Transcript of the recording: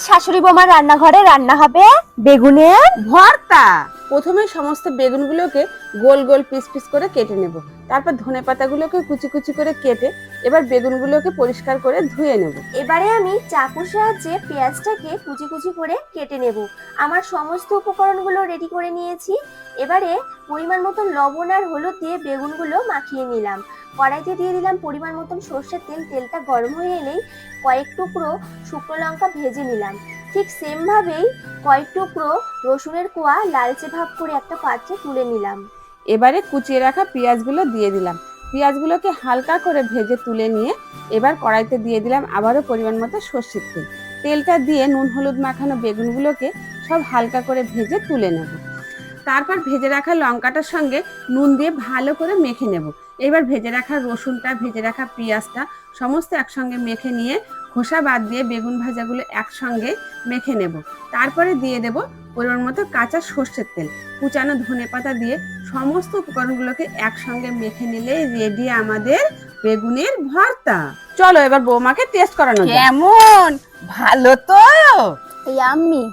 শাশুড়ি বৌমার রান্নাঘরে রান্না হবে বেগুনের ভর্তা। প্রথমে সমস্ত বেগুনগুলোকে গোল গোল পিস পিস করে কেটে নেব। তারপর ধনেপাতাগুলোকে কুচি কুচি করে কেটে এবার বেগুনগুলোকে পরিষ্কার করে ধুয়ে নেব। এবারে আমি চাকুর সাহায্যে পেঁয়াজটাকে কুচি কুচি করে কেটে নেব। আমার সমস্ত উপকরণগুলো রেডি করে নিয়েছি। এবারে পরিমাণ মতন লবণ আর হলুদ দিয়ে বেগুনগুলো মাখিয়ে নিলাম। কড়াইতে দিয়ে দিলাম পরিমাণ মতন সর্ষের তেল। তেলটা গরম হয়ে এলেই কয়েক টুকরো শুকনো লঙ্কা ভেজে নিলাম। ঠিক সেম ভাবেই কয়েক টুকরো রসুনের কোয়া লালচে ভাব করে একটা পাত্রে তুলে নিলাম। এবারে কুচিয়ে রাখা পেঁয়াজগুলো দিয়ে দিলাম। পেঁয়াজগুলোকে হালকা করে ভেজে তুলে নিয়ে এবার কড়াইতে দিয়ে দিলাম আবারও পরিমাণ মতো সর্ষের তেল। তেলটা দিয়ে নুন হলুদ মাখানো বেগুনগুলোকে সব হালকা করে ভেজে তুলে নেব। তারপর ভেজে রাখা লঙ্কাটার সঙ্গে নুন দিয়ে ভালো করে মেখে নেব। এবার ভেজে রাখা রসুনটা, ভেজে রাখা পেঁয়াজটা সমস্ত একসঙ্গে মেখে নিয়ে খোসা বাদ দিয়ে বেগুন ভাজাগুলো একসঙ্গে মেখে নেব। তারপরে দিয়ে দেব পরিমাণ মতো কাঁচা সর্ষের তেল। কুচানো ধনেপাতা দিয়ে সমস্ত উপকরণগুলোকে একসঙ্গে মেখে নিলে রেডি আমাদের বেগুনের ভর্তা। চলো এবার বৌমাকে টেস্ট করানো যাক। কেমন? ভালো তো? ইয়াম্মি।